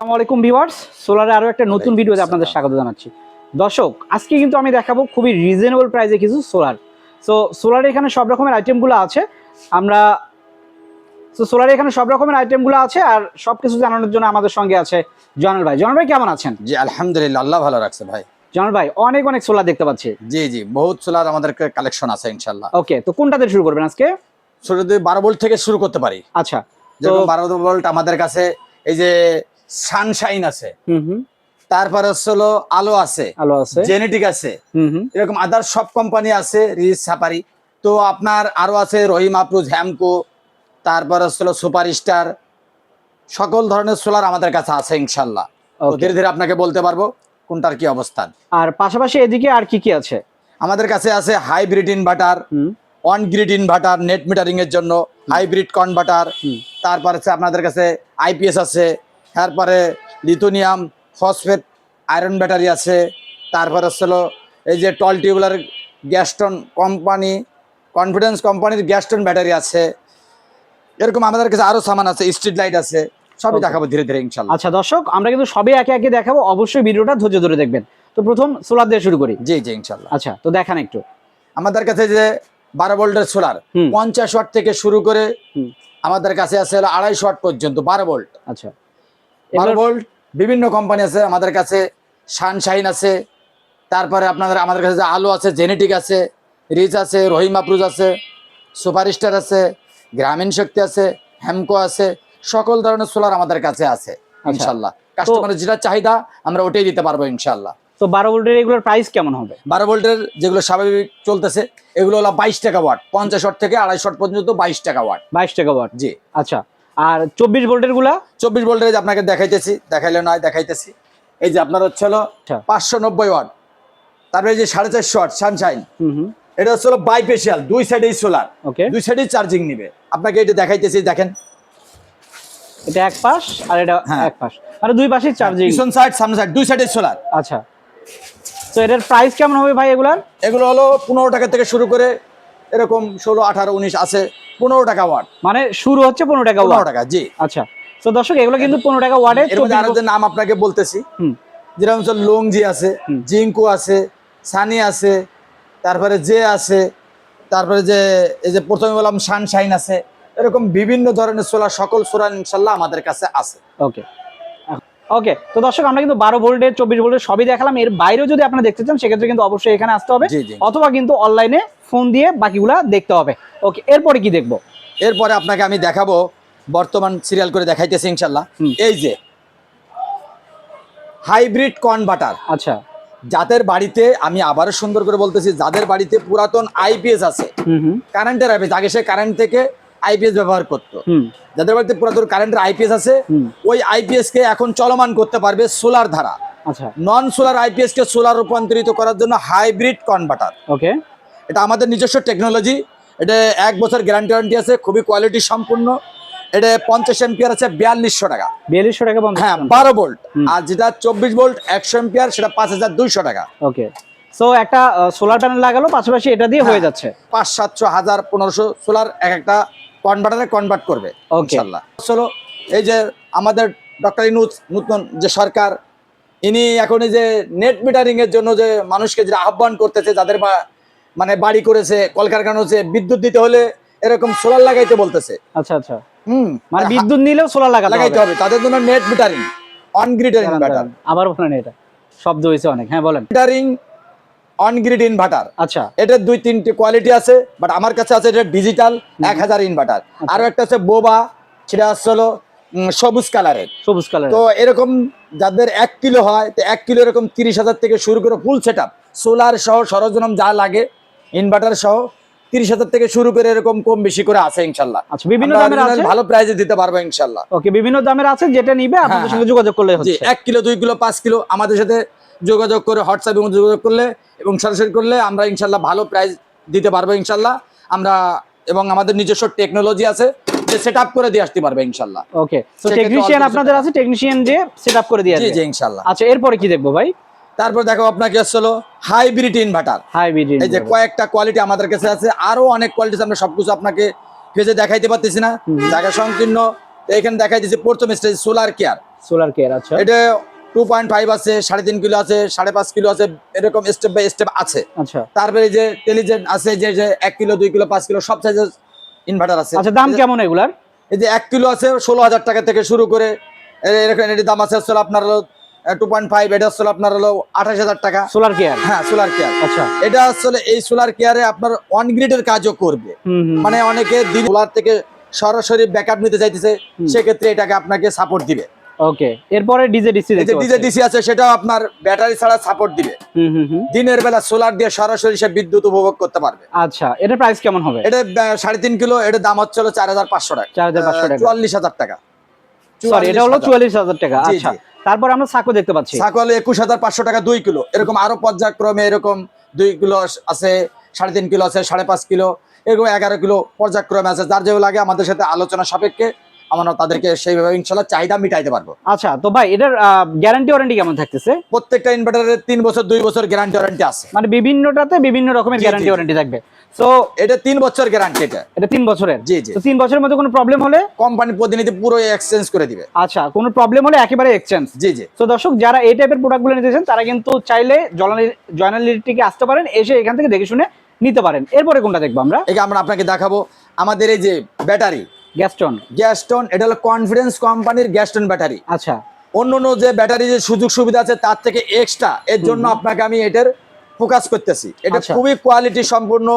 আসসালামু আলাইকুম ভিউয়ার্স, সোলারে আরো একটা নতুন ভিডিওতে আপনাদের স্বাগত জানাচ্ছি। দর্শক, আজকে কিন্তু আমি দেখাবো খুবই রিজনেবল প্রাইসে কিছু সোলার। সো সোলারে এখানে সব রকমের আইটেমগুলো আছে। আমরা সোলারে এখানে সব রকমের আইটেমগুলো আছে, আর সবকিছু জানানোর জন্য আমাদের সঙ্গে আছে জয়নাল ভাই। জয়নাল ভাই কেমন আছেন? জি আলহামদুলিল্লাহ, আল্লাহ ভালো রাখছে ভাই। জয়নাল ভাই, অনেক অনেক সোলার দেখতে পাচ্ছি। জি জি, বহুত সোলার আমাদের কালেকশন আছে ইনশাআল্লাহ। ওকে, তো কোনটা দিয়ে শুরু করবেন আজকে? শুরু যদি 12 ভোল্ট থেকে শুরু করতে পারি। আচ্ছা, তো যেরকম 12 ভোল্ট আমাদের কাছে এই যে সানশাইন আছে, তারপরে হলো আলো আছে, আলো আছে, জেনেটিক আছে, এরকম আদার সব কোম্পানি আছে, রিচ সাফারি। তো আপনার আরো আছে রহিম আপ্রুজ, হ্যামকো, তারপরে হলো সুপার স্টার, সকল ধরনের সোলার আমাদের কাছে আছে ইনশাআল্লাহ। তো ধীরে ধীরে আপনাকে বলতে পারবো কোনটার কি অবস্থান। আর পাশাপাশি এদিকে আর কি কি আছে? আমাদের কাছে আছে hybrid inverter, on grid inverter, net metering এর জন্য হাইব্রিড কনভার্টার। তারপর আছে আপনাদের কাছে আইপিএস আছে, তারপরে লিথোনিয়াম ফসফেট আয়রন ব্যাটারি আছে, তারপরে হলো এই যে টল টিউবুলার গ্যাস্টন কোম্পানি, কনফিডেন্স কোম্পানির গ্যাস্টন ব্যাটারি আছে। এরকম আমাদের কাছে আরো সামান আছে, স্ট্রিট লাইট আছে, সবই দেখাবো ধীরে ধীরে ইনশাআল্লাহ। আচ্ছা দর্শক, আমরা কিন্তু সবই একে একে দেখাবো, অবশ্যই ভিডিওটা ধৈর্য ধরে দেখবেন। তো প্রথম সোলার দিয়ে শুরু করি। জি জি ইনশাআল্লাহ। আচ্ছা, তো দেখান একটু। আমাদের কাছে যে 12 ভোল্টের সোলার 50 ওয়াট থেকে শুরু করে আমাদের কাছে আছে হলো 250 ওয়াট পর্যন্ত 12 ভোল্ট। আচ্ছা, 12 ভোল্ট বিভিন্ন কোম্পানি আছে আমাদের কাছে, সানশাইন আছে, তারপরে আমাদের কাছে যে আলো আছে, জেনেটিক আছে, রিচ আছে, রহিম আপ্রুজ আছে, সুপারস্টার আছে, গ্রামীণ শক্তি আছে, হ্যামকো আছে, সকল ধরনের সোলার আমাদের কাছে আছে ইনশাআল্লাহ। কাস্টমারের যেটা চাহিদা আমরা ওটাই দিতে পারবো ইনশাআল্লাহ। তো 12 ভোল্টের এগুলোর প্রাইস কেমন হবে? 12 ভোল্টের যেগুলো স্বাভাবিক চলতেছে এগুলো হলো 22 টাকা ওয়াট, 50 ওয়াট থেকে 250 ওয়াট পর্যন্ত 22 টাকা ওয়াট। 22 টাকা ওয়াট, জি। আচ্ছা, আর 24 ভোল্টের গুলা? 24 ভোল্টের আপনাকে দেখাইতেছি, দেখাইলে নয় দেখাইতেছি। এই যে আপনার হচ্ছে হলো 590 ওয়াট, তারপরে এই যে 450 ওয়াট সানশাইন, এটা হচ্ছে হলো বাইফেশিয়াল, দুই সাইডেই সোলার, দুই সাইডেই চার্জিং নিবে। আপনাকে এটা দেখাইতেছি, দেখেন এটা এক পাশ আর এটা এক পাশ, মানে দুই পাশেই চার্জিং, পিছন সাইড সামনে সাইড দুই সাইডেই সোলার। আচ্ছা, তো এটার প্রাইস কেমন হবে ভাই এগুলার? এগুলো হলো 15 টাকা থেকে শুরু করে এরকম 16, 18, 19 আছে, 15 টাকা ওয়াট, মানে শুরু হচ্ছে 15 টাকা ওয়াট। 15 টাকা, জি। আচ্ছা, তো দর্শক এগুলো কিন্তু 15 টাকা ওয়াটের। এর মধ্যে আরো যে নাম আপনাকে বলতেছি, যেরকম হচ্ছে লংজি আছে, জিঙ্কো আছে, সানি আছে, তারপরে জে আছে, তারপরে যে এই যে প্রথমে বললাম সানশাইন আছে, এরকম বিভিন্ন ধরনের সোলার, সকল সোলার ইনশাআল্লাহ আমাদের কাছে আছে। ওকে ওকে, তো দর্শক আমরা কিন্তু 12 ভোল্টের 24 ভোল্টের সবই দেখালাম। এর বাইরেও যদি আপনারা দেখতে চান সেক্ষেত্রে কিন্তু অবশ্যই এখানে আসতে হবে, অথবা কিন্তু অনলাইনে ফোন দিয়ে বাকিগুলা দেখতে হবে। ওকে, এরপরে কি দেখবো? এরপরে আপনাকে আমি দেখাবো, বর্তমান সিরিয়াল করে দেখাইতেছি ইনশাআল্লাহ, এই যে হাইব্রিড কনভার্টার। আচ্ছা, যাদের বাড়িতে, আমি আবারও সুন্দর করে বলতেছি, যাদের বাড়িতে পুরাতন আইপিএস আছে, কারেন্টের আইপিএস, আগে সে কারেন্ট থেকে আইপিএস ব্যবহার করতো, যাদের বাড়িতে পুরাতন কারেন্টের আইপিএস আছে, ওই আইপিএস কে এখন চলমান করতে পারবে সোলার দ্বারা। আচ্ছা, নন সোলার আইপিএস কে সোলার রূপান্তরিত করার জন্য হাইব্রিড কনভার্টার। ওকে, এটা আমাদের নিজস্ব টেকনোলজি, এটা 1 বছর গ্যারান্টি আছে, খুবই কোয়ালিটি সম্পূর্ণ। এটা 50 এম্পিয়ার আছে 4200 টাকা। 4200 টাকা? হ্যাঁ, 12 ভোল্ট। আর যেটা 24 ভোল্ট 100 এম্পিয়ার সেটা 5200 টাকা। ওকে, সো একটা সোলার প্যানেল লাগালো, পাশাপাশি এটা দিয়ে হয়ে যাচ্ছে 500, 700, 1000, 1500 সোলার একটা কনভার্টারে কনভার্ট করবে ইনশাআল্লাহ। চলো, এই যে আমাদের ডক্টর ইউনূস নতুন যে সরকার, ইনি এখন এই যে নেট মিটারিং এর জন্য যে মানুষকে যে আহ্বান করতেছে, যাদের মানে বাড়ি করেছে, কলকারখানা হচ্ছে, বিদ্যুৎ দিতে হলে এরকম সোলার লাগাইতে বলতেছে। আচ্ছা আচ্ছা, মানে বিদ্যুৎ নিলেও সোলার লাগাইতে হবে তাদের জন্য net metering, on grid inverter. আবার বলেন, এটা শব্দ হয়েছে অনেক, হ্যাঁ বলেন। Metering on grid inverter. আচ্ছা, এটা 2-3টি কোয়ালিটি আছে, বাট আমার কাছে আছে এটা ডিজিটাল 1000 ইনভার্টার। আরো একটা আছে বোবা, সেটা হলো সবুজ কালারের। সবুজ কালার। তো এরকম যাদের 1 কিলো হয়, তো 1 কিলো এরকম 30,000 থেকে শুরু করে ফুল সেটআপ সোলার সহ সরঞ্জাম যা লাগে, ইনভার্টার সহ 30,000 থেকে শুরু করে এরকম কম বেশি করে আছে ইনশাআল্লাহ। আচ্ছা, বিভিন্ন দামের আছে, ভালো প্রাইসে দিতে পারবো ইনশাআল্লাহ। ওকে, বিভিন্ন দামের আছে, যেটা নিবে আপনাদের সঙ্গে যোগাযোগ করলে হচ্ছে। 1 কিলো, 2 কিলো, 5 কিলো আমাদের সাথে যোগাযোগ করে, হোয়াটসঅ্যাপে যোগাযোগ করলে এবং সরাসরি করলে আমরা ইনশাআল্লাহ ভালো প্রাইস দিতে পারবো ইনশাআল্লাহ আমরা। এবং আমাদের নিজস্ব টেকনোলজি আছে, যে সেটআপ করে দিয়ে আসতে পারবে ইনশাআল্লাহ। ওকে, তো টেকনিশিয়ান আপনাদের আছে, টেকনিশিয়ান যে সেটআপ করে দিয়ে আসবে। জি জি ইনশাআল্লাহ। আচ্ছা, এরপরে কি দেখবো ভাই? তারপর দেখো আপনাকে হলো হাইব্রিড ইনভার্টার। হাইব্রিড, এই যে কয়েকটা কোয়ালিটি আমাদের কাছে আছে, আরো অনেক কোয়ালিটি, আমরা সবকিছু আপনাকে পেজে দেখাইতে পারতেছি না, জায়গা সংকীর্ণ। এখানে দেখাইতেছি প্রথম stage solar care. Solar care, আচ্ছা এটা 2.5 আছে, 3.5 কিলো আছে, 5.5 কিলো আছে, এরকম স্টেপ বাই স্টেপ আছে। আচ্ছা তারপরে যে টেলিজেন্ট আছে, যে 1 কিলো 2 কিলো 5 কিলো সব সাইজের ইনভার্টার আছে। আচ্ছা, দাম কেমন এগুলার? এই যে 1 কিলো আছে 16,000 টাকা থেকে শুরু করে, এরকম এর দাম আছে হলো আপনার হলো 2.5, এটা হলো আপনার হলো 28,000 টাকা। সোলার কেয়ার, হ্যাঁ, সোলার কেয়ার। আচ্ছা। এটা আসলে এই সোলার কেয়ারে আপনার অন গ্রিডের কাজও করবে। মানে অনেকে দিন সোলার থেকে সরাসরি ব্যাকআপ নিতে চাইতেছে, সেক্ষেত্রে এটাকে আপনাকে সাপোর্ট দিবে। ওকে, এরপরে ডিজে ডিসি যে ডিজে ডিসি আছে, সেটাও আপনার ব্যাটারি ছাড়া সাপোর্ট দিবে। দিনের বেলা সোলার দিয়ে সরাসরি সে বিদ্যুৎ উপভোগ করতে পারবে। আচ্ছা, এটা প্রাইস কেমন হবে? এটা 3.5 কিলো, এটা দাম হচ্ছে 4,500 টাকা। 4,500 টাকা, 44,000 টাকা। সরি, এটা হলো 44,000 টাকা। জি, আচ্ছা, জি। তারপর আমরা সাকো দেখতে পাচ্ছি। সাকো হলো 21,500 টাকা 2 কিলো। এরকম আরো পর্যায়ক্রমে এরকম 2 কিলো আছে, 3.5 কিলো আছে, 5.5 কিলো, এরকম 11 কিলো পর্যায়ক্রমে আছে। যার যেগুলো লাগে আমাদের সাথে আলোচনা সাপেক্ষে আমরা তাদেরকে সেইভাবে ইনশাল্লাহ চাহিদা মিটাইতে পারবো। আচ্ছা, তো ভাই এটার গ্যারান্টি ওয়ারেন্টি কেমন থাকতেছে? প্রত্যেকটা ইনভার্টারের 3 বছর 2 বছর গ্যারান্টি ওয়ারেন্টি আছে। মানে বিভিন্নটাতে বিভিন্ন রকমের জি, গ্যারান্টি জি, ওয়ারেন্টি থাকবে। সো এটা 3 বছর গ্যারান্টি। এটা 3 বছরের। জি, জি। তো 3 বছরের মধ্যে কোনো প্রবলেম হলে কোম্পানির প্রতিনিধি পুরো এক্সচেঞ্জ করে দিবে। আচ্ছা, কোনো প্রবলেম হলে একেবারে এক্সচেঞ্জ। জি, জি। তো দর্শক, যারা এই টাইপের প্রোডাক্টগুলো নিতে চান তারা কিন্তু চাইলে জয়নাল ইলেকট্রিকে আসতে পারেন, এসে এখান থেকে দেখে শুনে নিতে পারেন। এরপরে কোনটা দেখবো আমরা? আমরা আপনাকে দেখাবো আমাদের এই যে ব্যাটারি গ্যাস্টন। এটা হলো কনফিডেন্স কোম্পানির গ্যাস্টন ব্যাটারি। আচ্ছা, অন্য যে ব্যাটারি যে সুযোগ সুবিধা আছে তার থেকে এক্সট্রা, এর জন্য আপনাকে আমি এটার ফোকাস করতেছি। এটা আচ্ছা। খুবই কোয়ালিটি সম্পূর্ণ।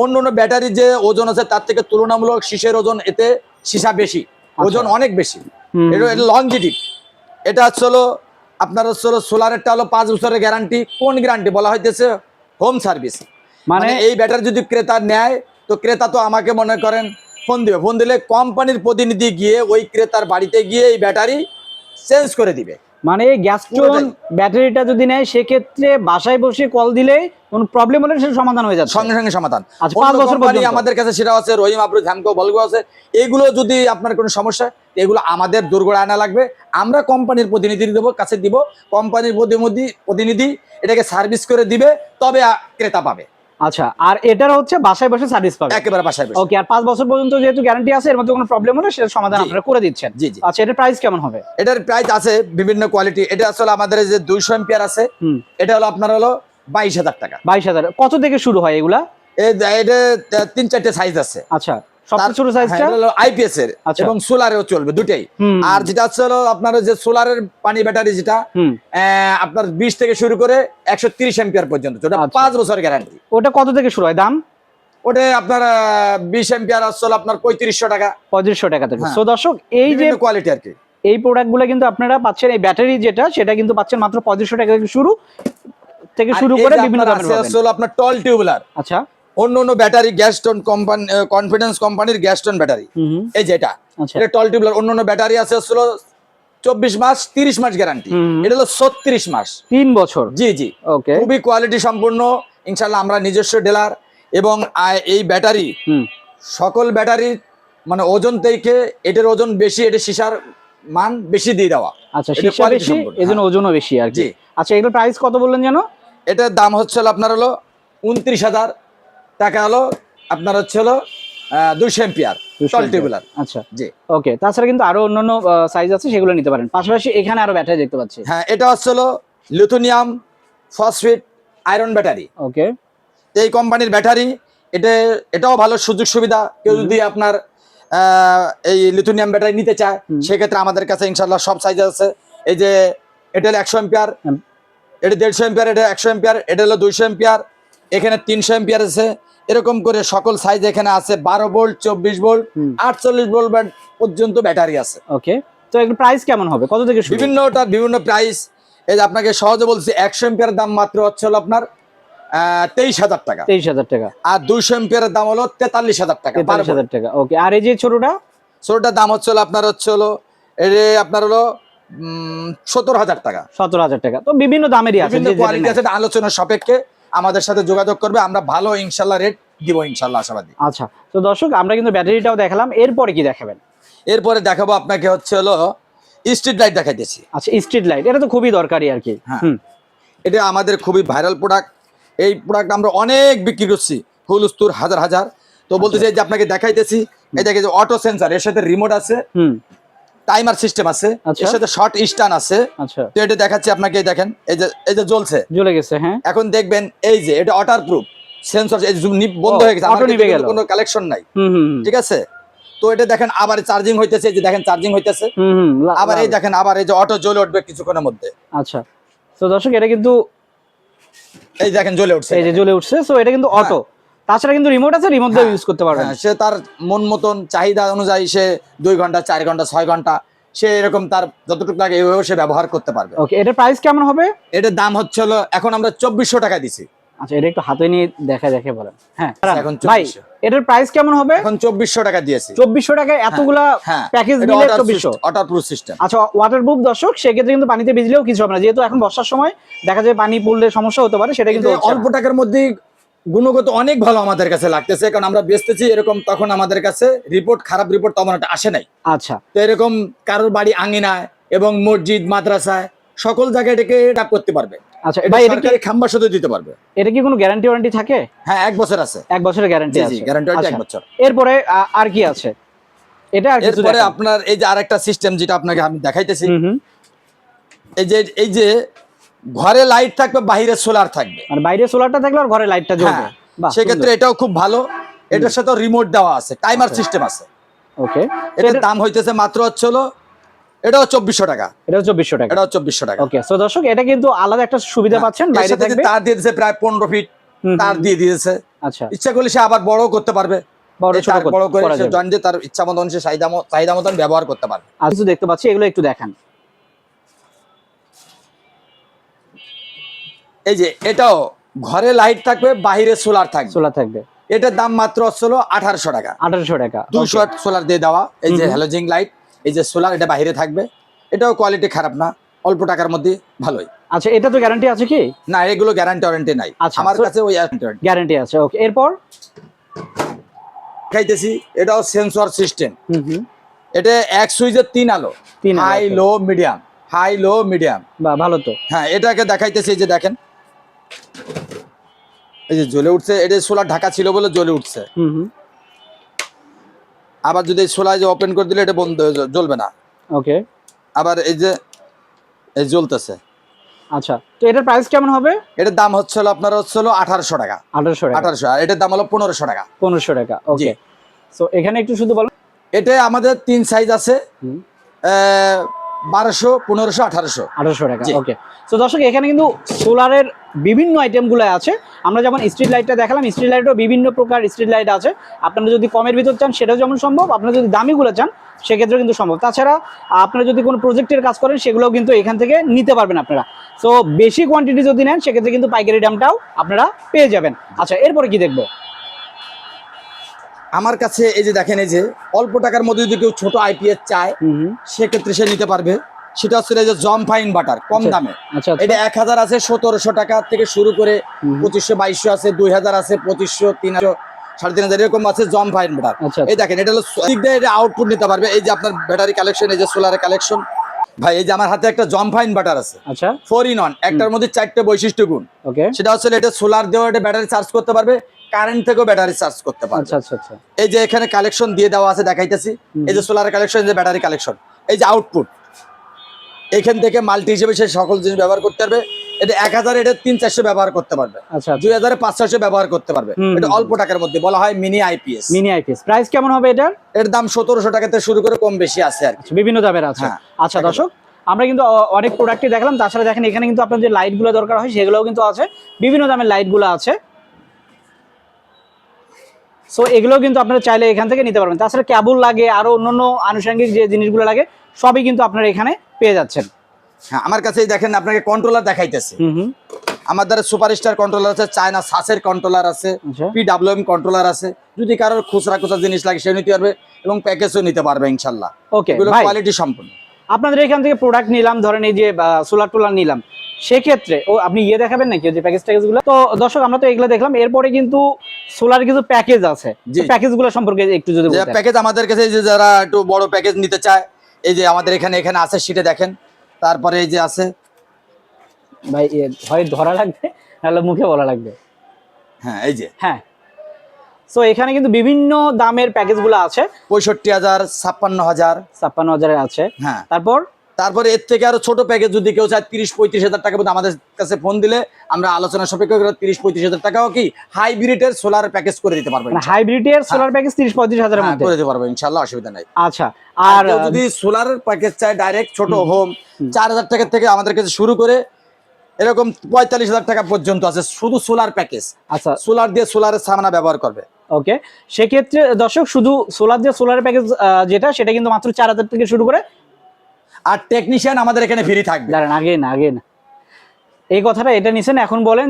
অন্য ব্যাটারি যে ওজন আছে তার থেকে তুলনামূলক শীষের ওজন, এতে সীসা বেশি, ওজন অনেক বেশি। এটা লংজিটিভ। এটা হলো আপনার সোলারেরটা হলো 5 বছরের গ্যারান্টি। কোন গ্যারান্টি বলা হইতেছে? Home service. মানে এই ব্যাটারি যদি ক্রেতা নেয়, তো ক্রেতা তো আমাকে মনে করেন ফোন দিবে। ফোন দিলে কোম্পানির প্রতিনিধি গিয়ে ওই ক্রেতার বাড়িতে গিয়ে এই ব্যাটারি চেঞ্জ করে দিবে। মানে এই গ্যাস্টন ব্যাটারিটা যদি নেয়, সেক্ষেত্রে বাসায় বসে কল দিলেই কোনো প্রবলেম হলে সেটা সমাধান হয়ে যাচ্ছে, সঙ্গে সঙ্গে সমাধান। আচ্ছা, 5 বছর পর্যন্ত আমাদের কাছে সেটা আছে, রহিম আব্রু ঝামকো বলগো আছে। এগুলো যদি আপনার কোনো সমস্যা, এগুলো আমাদের দুর্গড় আনা লাগবে, আমরা কোম্পানির প্রতিনিধি দেবো, কাছে দিব। কোম্পানির প্রতিনিধি এটাকে সার্ভিস করে দিবে, তবে ক্রেতা পাবে। আচ্ছা, আর এটার হচ্ছে বাসায় বসে সার্ভিস পাবে, একেবারে বাসায় বসে। ওকে। আর 5 বছর পর্যন্ত যেহেতু গ্যারান্টি আছে, এর মধ্যে কোনো প্রবলেম হলে সেটা সমাধান আপনারা করে দিচ্ছেন। জি, জি। আচ্ছা, এটার প্রাইস কেমন হবে? এটার প্রাইস আছে বিভিন্ন কোয়ালিটি। এটা আসলে আমাদের যে 200 এম্পিয়ার আছে, এটা হলো আপনার হলো 22,000 টাকা। 22,000 কত থেকে শুরু হয় এগুলা? এটা 3-4টে সাইজ আছে। আচ্ছা, সবচেয়ে ছোট সাইজটা হলো আইপিএস এর এবং সোলারেও চলবে, দুটেই। আর যেটা হলো আপনার যে সোলারের পানি ব্যাটারি, যেটা আপনার 20 থেকে শুরু করে 130 এম্পিয়ার পর্যন্ত, ওটা 5 বছর গ্যারান্টি। ওটা কত থেকে শুরু হয় দাম? ওটা আপনার 20 এম্পিয়ার আসলে আপনার 3500 টাকা, 3500 টাকা থেকে। সো দর্শক, এই যে কোয়ালিটি আর কি, এই প্রোডাক্টগুলো কিন্তু আপনারা পাচ্ছেন, এই ব্যাটারি যেটা, সেটা কিন্তু পাচ্ছেন মাত্র 3500 টাকা থেকে শুরু করে বিভিন্ন দামের পাবেন। আসলে আপনার টল টিউবুলার। আচ্ছা, অন্য ব্যাটারি গ্যাস্টন কোম্পানি, কনফিডেন্স কোম্পানির গ্যাস্টন ব্যাটারি, এই যেটা, এটা টল টিউবুলার। অন্য ব্যাটারি আছে হলো 24 মাস 30 মাস গ্যারান্টি, এটা হলো 36 মাস, 3 বছর। জি, জি। ওকে, খুবই কোয়ালিটি সম্পূর্ণ। ইনশাআল্লাহ আমরা নিজস্ব ডিলার, এবং এই ব্যাটারি সকল ব্যাটারি মানে ওজন থেকে এটার ওজন বেশি, এটা সীসার মান বেশি দিয়ে দেওয়া। আচ্ছা, সীসা বেশি, এজন্য ওজনও বেশি আর কি। আচ্ছা, এটার প্রাইস কত বললেন জানো? এটার দাম হচ্ছে আপনার হলো 29,000 টাকা, হলো আপনার হচ্ছে হলো 200 এম্পিয়ার টল টিউবুলার। আচ্ছা, জি, ওকে। তাছাড়া কিন্তু আরো অন্যান্য সাইজ আছে, সেগুলো নিতে পারেন। পাশাপাশি এখানে আরো ব্যাটারি দেখতে পাচ্ছি। হ্যাঁ, এটা হচ্ছে হলো লিথুনিয়াম ফসফেট আয়রন ব্যাটারি। ওকে, এই কোম্পানির ব্যাটারি। এটাও ভালো সুযোগ সুবিধা। কেউ যদি আপনার এই লিথুনিয়াম ব্যাটারি নিতে চায়, সেক্ষেত্রে আমাদের কাছে ইনশাল্লাহ সব সাইজ আছে। এই যে এটা হলো 100 এম্পিয়ার, এটা 150 এম্পিয়ার, এটা 100 এম্পিয়ার, এটা হলো 200 এম্পিয়ার, এখানে 300 এম্পিয়ার আছে। এরকম করে সকল সাইজ এখানে আছে। 12 ভোল্ট, 24 ভোল্ট, 48 ভোল্ট পর্যন্ত ব্যাটারি আছে। ওকে, তো এর প্রাইস কেমন হবে, কত থেকে শুরু? বিভিন্ন প্রাইস। এই যে আপনাকে সহজে বলছি, 100 এম্পিয়ার দাম মাত্র হচ্ছে হলো আপনার 23,000 টাকা। 23,000 টাকা। আর 200 এম্পিয়ারের দাম হলো 43,000 টাকা। 43,000 টাকা। ওকে, আর এই যে ছোটটার দাম হচ্ছে হলো আপনার হলো 17,000 টাকা। 17,000 টাকা। তো বিভিন্ন দামেরই আছে, বিভিন্ন কোয়ালিটি আছে। আলোচনার সাপেক্ষে আমাদের সাথে যোগাযোগ করবে, আমরা ভালো ইনশাল্লাহ রেট দিব, ইনশাল্লাহ আশাবাদী। আচ্ছা, তো দর্শক, আমরা কিন্তু ব্যাটারিটাও দেখালাম, এরপরে কি দেখাবেন? এরপরে দেখাবো আপনাকে হচ্ছে হলো স্ট্রিট লাইট দেখাইতেছি। আচ্ছা, স্ট্রিট লাইট, এটা তো খুবই দরকারি আর কি। এটা আমাদের খুবই ভাইরাল প্রোডাক্ট। এই প্রোডাক্ট আমরা অনেক বিক্রি করছি, হুলস্থুর হাজার হাজার। তো বলতে চাই যে আপনাকে দেখাইতেছি, এই দেখে যে অটো সেন্সার, এর সাথে রিমোট আছে। টাইমার সিস্টেম আছে, আচ্ছা। এর সাথে শর্ট স্টান আছে। আচ্ছা, তো এটা দেখাচ্ছি আপনাকে, এই দেখেন এই যে জ্বলছে। জ্বলে গেছে, হ্যাঁ। এখন দেখবেন এই যে এটা ওয়াটার প্রুফ সেন্সর, এই যে বন্ধ ও, হয়ে গেছে, আমার auto নিভে কিন্তু গেল। কোনো কালেকশন নাই, হুম হুম হুম। ঠিক আছে। তো এটা দেখেন আবার চার্জিং হইতেছে, এই যে দেখেন চার্জিং হইতেছে, হুম হুম, আবার এই লাল। দেখেন আবার এই যে অটো জ্বলে উঠবে কিছুক্ষণের মধ্যে। আচ্ছা, তো দর্শক এটা কিন্তু এই দেখেন জ্বলে উঠছে, এই যে জ্বলে উঠছে। সো এটা কিন্তু হ্যাঁ। অটো, তাছাড়া কিন্তু রিমোট আছে, রিমোট দিয়ে হ্যাঁ, ইউজ করতে পারবেন। হ্যাঁ, সে তার মন মতন চাহিদা অনুযায়ী সে 2 ঘন্টা 4 ঘন্টা 6 ঘন্টা সে এরকম তার যতটুকু লাগে এইভাবে সে ব্যবহার করতে পারবে। ওকে, এটার প্রাইস কেমন হবে? এটার দাম হচ্ছে হলো এখন আমরা 2400 টাকা দিছি। আচ্ছা, এটা একটু হাতে নিয়ে দেখে বলেন। হ্যাঁ এখন ভাই, 2400 এটার প্রাইস কেমন হবে? এখন 2400 টাকা দিয়েছি। 2400 টাকায় এতগুলা হ্যাঁ, প্যাকেজ এটা মিলে 2400। Water proof system. আচ্ছা, ওয়াটারপ্রুফ দর্শক, সেক্ষেত্রে কিন্তু পানিতে ভিজলেও কিছু হবে না, যেহেতু এখন বর্ষার সময় দেখা যায় পানি পড়লে সমস্যা হতে পারে, সেটা কিন্তু এটা হচ্ছে অল্প না। টাকার মধ্যে গুণগত অনেক ভালো আমাদের কাছে লাগতেছে, কারণ আমরা বেচতেছি এরকম, তখন আমাদের কাছে রিপোর্ট খারাপ রিপোর্ট তেমন একটা আসে নাই। আচ্ছা তো এরকম কারোর বাড়ি আঙিনায় এবং মসজিদ মাদ্রাসায় সকল জায়গায় এটাকে ডাক করতে পারবে। আচ্ছা এটা ভাই, এটা কি সরকারি খাম্বার সাথে দিতে পারবে। এটা কি কোনো গ্যারান্টি ওয়ারেন্টি থাকে? হ্যাঁ, 1 বছর আছে। 1 বছরের গ্যারান্টি জি জি, আছে। গ্যারান্টি আছে 1 আচ্ছা, বছর। এরপরে আর কি আছে? এটা আর কিছু এরপরে দেখান। আপনার এই যে আরেকটা সিস্টেম যেটা আপনাকে আমি দেখাইতেছি, হুম হুম। এই যে ঘরে লাইট থাকবে, বাইরে সোলার থাকবে। আর বাইরে সোলারটা থাকলে আর ঘরে লাইটটা জ্বলবে। হ্যাঁ, বাহ, সেক্ষেত্রে এটাও খুব ভালো। এটার সাথে রিমোট দেওয়া আছে, টাইমার সিস্টেম আছে। ওকে, এটার দাম হইতেছে মাত্র হচ্ছে হলো, এটাও 2400 টাকা। এটাও 2400 টাকা। এটাও 2400 টাকা। ওকে, সো দর্শক এটা কিন্তু আলাদা একটা সুবিধা পাচ্ছেন, এর বাইরে সাথে যে থাকবে। তার দিয়ে দিয়েছে প্রায় 15 ফিট হুম, তার হুম। দিয়ে দিয়েছে। আচ্ছা, ইচ্ছা করলে সে আবার বড় করতে পারবে, বড় এই ছোট তার বড় করে করা সে যাবে। জয়েন দিয়ে তার ইচ্ছা মতন সে চাহিদা মতন ব্যবহার করতে পারবে। আর কিছু দেখতে পাচ্ছি, এগুলো একটু দেখান। এই যে এটাও ঘরে লাইট থাকবে, বাইরে সোলার থাকবে। সোলার থাকবে। এটার দাম মাত্র হচ্ছিল 1800 টাকা। 1800 টাকা। 200 ওয়াট সোলার দিয়ে দেওয়া, এই যে হ্যালোজিং লাইট, এই যে সোলার, এটা বাইরে থাকবে। এটাও কোয়ালিটি খারাপ না, অল্প টাকার মধ্যে ভালোই। আচ্ছা, এটা তো গ্যারান্টি আছে কি? না, এগুলো গ্যারান্টি ওয়ারেন্টি নাই আচ্ছা, আমার so- কাছে। ওই গ্যারান্টি আছে। ওকে, এরপর খাইতেছি, এটাও সেন্সর সিস্টেম। হুম হুম। এটা এক সুইচের 3 আলো, 3 আলো, high okay। Low medium, high low medium. বাহ, ভালো তো। হ্যাঁ, এটাকে দেখাইতেছি, এই যে দেখেন এই যে জ্বলে উঠছে। এটা সোলার ঢাকা ছিল বলে জ্বলে উঠছে। হুম হুম। আবার যদি সোলার যে ওপেন করে দিলে এটা বন্ধ জ্বলবে না। ওকে, আবার এই যে এই জ্বলতেছে। আচ্ছা, তো এটার প্রাইস কেমন হবে? এটার দাম হচ্ছে হলো আপনার হচ্ছে হলো 1800 টাকা। 1800 টাকা। 1800, আর এটার দাম হলো 1500 টাকা। 1500 টাকা। ওকে, সো এখানে একটু শুধু বলেন। এটা আমাদের 3 সাইজ আছে, হুম, 1200, 1500, 1800। 1800 টাকা। জি। ওকে, তো দর্শক এখানে কিন্তু সোলারের বিভিন্ন আইটেমগুলো আছে। আমরা যেমন স্ট্রিট লাইটটা দেখালাম, স্ট্রিট লাইটও বিভিন্ন প্রকার স্ট্রিট লাইট আছে। আপনারা যদি কমের ভিতর চান সেটাও যেমন সম্ভব, আপনারা যদি দামিগুলো চান সেক্ষেত্রেও কিন্তু সম্ভব। তাছাড়া আপনারা যদি কোনো প্রজেক্টের কাজ করেন সেগুলোও কিন্তু এখান থেকে নিতে পারবেন আপনারা। সো বেশি কোয়ান্টিটি যদি নেন সেক্ষেত্রে কিন্তু পাইকারি দামটাও আপনারা পেয়ে যাবেন। আচ্ছা, এরপরে কি দেখবো? আমার কাছে এই যে দেখেন, এই যে অল্প টাকার মধ্যে যদি কেউ ছোট আইপিএস চায় হুম হুম। সেক্ষেত্রে সে নিতে পারবে। সেটা হচ্ছে এই যে জমফাইন বাটার, কম আচ্ছা, দামে। আচ্ছা, আচ্ছা। এটা 1000 আছে 1700 টাকা থেকে শুরু করে, হুম। 2500, 2200 আছে, 2000 আছে, 2500, 3000, 3500 এরকম আছে জমফাইন বাটার। আচ্ছা, এই দেখেন, এটা হলো দিক দিয়ে এটা আউটপুট নিতে পারবে। এই যে আপনার ব্যাটারি কালেকশন, এই যে সোলারের কালেকশন। ভাই, এই যে আমার হাতে একটা জমফাইন বাটার আছে, আচ্ছা, 4 in 1, একটার মধ্যে 4টে বৈশিষ্ট্য গুণ। ওকে, সেটা হচ্ছে এটা সোলার দিয়েও এটা ব্যাটারি চার্জ করতে পারবে, কারেন্ট থেকেও ব্যাটারি চার্জ করতে পারবে। আচ্ছা, আচ্ছা, আচ্ছা। এই যে এখানে কালেকশন দিয়ে দেওয়া আছে, দেখাইতেছি। এই যে সোলার কালেকশন, এই যে ব্যাটারি কালেকশন, এই যে আউটপুট, এখান থেকে মাল্টি হিসেবে সে সকল জিনিস ব্যবহার করতে পারবে। এটা 1000, এটা 300-400 ব্যবহার করতে পারবে, আচ্ছা, 2000, 500 ব্যবহার করতে পারবে। হুম, এটা হুম, অল্প টাকার মধ্যে বলা হয় mini IPS. Mini IPS price কেমন হবে এটার? এর দাম 1700 টাকা থেকে শুরু করে কম বেশি আছে আর কি। আচ্ছা, বিভিন্ন দামের আছে। হ্যাঁ, আচ্ছা একেবারে। দর্শক, আমরা কিন্তু অনেক প্রোডাক্টই দেখালাম। তাছাড়া দেখেন এখানে কিন্তু আপনার যে লাইটগুলো দরকার হয় সেগুলোও কিন্তু আছে, বিভিন্ন দামের লাইটগুলো আছে। সো এগুলোও কিন্তু আপনারা চাইলে এখান থেকে নিতে পারবেন। তাছাড়া কেবল লাগে, আরো অন্যান্য আনুষঙ্গিক যে জিনিসগুলো লাগে সবই কিন্তু আপনারা এখানে পেয়ে যাচ্ছেন। হ্যাঁ, আমার কাছে দেখেন আপনাকে কন্ট্রোলার দেখাইতেছে। হুম হুম। আমার দ্বারা সুপারস্টার কন্ট্রোলার আছে, চায়না সাসের কন্ট্রোলার আছে, আচ্ছা, পিডব্লিউএম কন্ট্রোলার আছে। যদি কারোর খুচরা জিনিস লাগে সে নিতে পারবে এবং প্যাকেজও নিতে পারবে ইনশাল্লাহ। ওকে এগুলো ভাই, কোয়ালিটি সম্পূর্ণ। আপনাদের এখান থেকে প্রোডাক্ট নিলাম, ধরেন এই যে সোলার টোলার নিলাম, সেক্ষেত্রে আপনি ইয়ে দেখাবেন নাকি যে প্যাকেজ ট্যাকেজগুলো? তো দর্শক আমরা তো এগুলো দেখলাম, এরপরে কিন্তু সোলার কিছু প্যাকেজ আছে, জি। প্যাকেজগুলো সম্পর্কে একটু যদি যে বলতেন। প্যাকেজ আমাদের কাছে, যে যারা একটু বড় প্যাকেজ নিতে চায়, এই যে আমাদের এখানে আছে সেটা দেখেন। তারপরে এই যে আছে, ভাই হয় ধরা লাগবে নাহলে মুখে বলা লাগবে। হ্যাঁ এই যে হ্যাঁ, সো এখানে কিন্তু বিভিন্ন দামের প্যাকেজগুলো আছে, 65,000, 56,000। 56,000 আছে। হ্যাঁ, তারপর এর থেকে আরো ছোট প্যাকেজ যদি কেউ চায় 30-35,000 টাকা পর্যন্ত আমাদের কাছে ফোন দিলে আমরা আলোচনা সাপেক্ষে 30-35,000 টাকাও কি হাইব্রিডের সোলার প্যাকেজ করে দিতে পারবো। হাইব্রিডের সোলার প্যাকেজ 30-35,000 এর মধ্যে করে দিতে পারবো ইনশাআল্লাহ, অসুবিধা নাই। আচ্ছা, আর আর কেউ যদি সোলার প্যাকেজ চায় ডাইরেক্ট ছোট হোম 4,000 টাকা থেকে আমাদের কাছে শুরু করে এরকম 45,000 টাকা পর্যন্ত আছে শুধু সোলার প্যাকেজ। আচ্ছা, সোলার দিয়ে সোলারের সামানা ব্যবহার করবে। ওকে, সেক্ষেত্রে দর্শক শুধু সোলার দিয়ে সোলার প্যাকেজ যেটা সেটা কিন্তু মাত্র 4,000 থেকে শুরু করে। আর টেকনিশিয়ান আমাদের এখানে ফ্রি থাকবে। দাঁড়ান, আগে না এই কথাটা এটা নিছেন, এখন বলেন।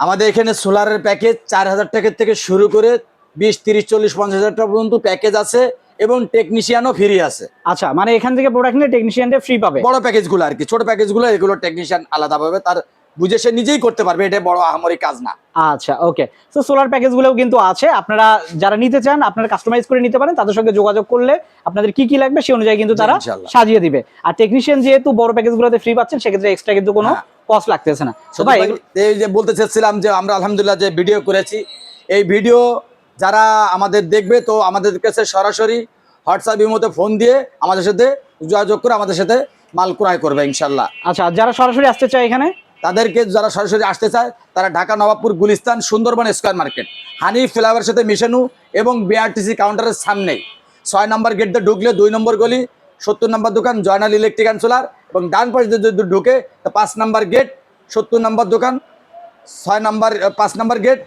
আমাদের এখানে সোলারের প্যাকেজ 4,000 টাকা থেকে শুরু করে 20, 30, 40, 50,000 টাকা পর্যন্ত প্যাকেজ আছে এবং টেকনিশিয়ানও ফ্রি আছে। আচ্ছা, মানে এখান থেকে প্রোডাক্ট নিয়ে টেকনিশিয়ানটা ফ্রি পাবে। বড় প্যাকেজগুলো আর কি, ছোট প্যাকেজগুলো এগুলো টেকনিশিয়ান আলাদা পাবে, তার বুঝে সে নিজেই করতে পারবে, এটা বড় আহামরি কাজ না। আচ্ছা, ওকে। তো সোলার প্যাকেজগুলোও কিন্তু আছে, আপনারা যারা নিতে চান আপনারা কাস্টমাইজ করে নিতে পারেন, তাদের সঙ্গে যোগাযোগ করলে আপনাদের কি কি লাগবে সেই অনুযায়ী কিন্তু তারা ইনশাআল্লাহ সাজিয়ে দিবে। আর টেকনিশিয়ান যেহেতু বড় প্যাকেজগুলোতে ফ্রি পাচ্ছেন, সেক্ষেত্রে এক্সট্রা কিন্তু কোনো কস্ট লাগতেছে না। তো ভাই, এই যে বলতে চাচ্ছিলাম যে আমরা আলহামদুলিল্লাহ যে ভিডিও করেছি, এই ভিডিও যারা আমাদের দেখবে তো আমাদের কাছে সরাসরি হোয়াটসঅ্যাপ মধ্যে ফোন দিয়ে আমাদের সাথে যোগাযোগ করে আমাদের সাথে মাল ক্রয় করবে ইনশাল্লাহ। আচ্ছা, যারা সরাসরি আসতে চায় এখানে, তাদেরকে যারা সরাসরি আসতে চায় তারা ঢাকা নবাবপুর গুলিস্তান সুন্দরবন স্কয়ার মার্কেট হানি ফ্লাওয়ারের সাথে মিশানো এবং বিআরটিসি কাউন্টারের সামনেই 6 নম্বর গেট দিয়ে ঢুকলে 2 নম্বর গলি 70 নম্বর দোকান জয়নাল ইলেকট্রিক অ্যান্ড সোলার, এবং ডান পাশে যদি ঢুকে 5 নম্বর গেট 70 নম্বর দোকান 5 নম্বর গেট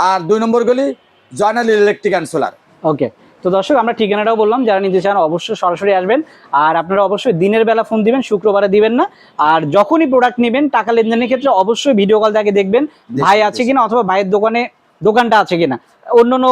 আর 2 নম্বর গলি জয়নাল ইলেকট্রিক অ্যান্ড সোলার। ওকে। তো দর্শক, আমরা ঠিকানাটাও বললাম, যারা নিতে চান অবশ্যই সরাসরি আসবেন। আর আপনারা অবশ্যই দিনের বেলা ফোন দিবেন, শুক্রবারে দিবেন না। আর যখনই প্রোডাক্ট নেবেন টাকা লেনদেনের ক্ষেত্রে অবশ্যই ভিডিও কল থেকে দেখবেন ভাই আছে কিনা, অথবা ভাইয়ের দোকানটা আছে কিনা। অন্য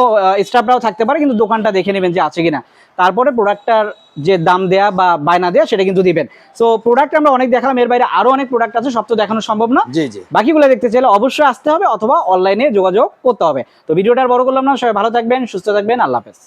স্টাফরাও থাকতে পারে, কিন্তু দোকানটা দেখে নেবেন যে আছে কিনা। তারপরে প্রোডাক্টটার যে দাম দেয়া বা বায়না দেয়া সেটা কিন্তু দিবেন। সো প্রোডাক্ট আমরা অনেক দেখালাম, এর বাইরে আরো অনেক প্রোডাক্ট আছে, সব তো দেখানো সম্ভব না। জি জি, বাকিগুলো দেখতে চাইলে অবশ্যই আসতে হবে অথবা অনলাইনে যোগাযোগ করতে হবে। তো ভিডিওটা আর বড় করলাম না, সবাই ভালো থাকবেন, সুস্থ থাকবেন, আল্লাহ হাফেজ।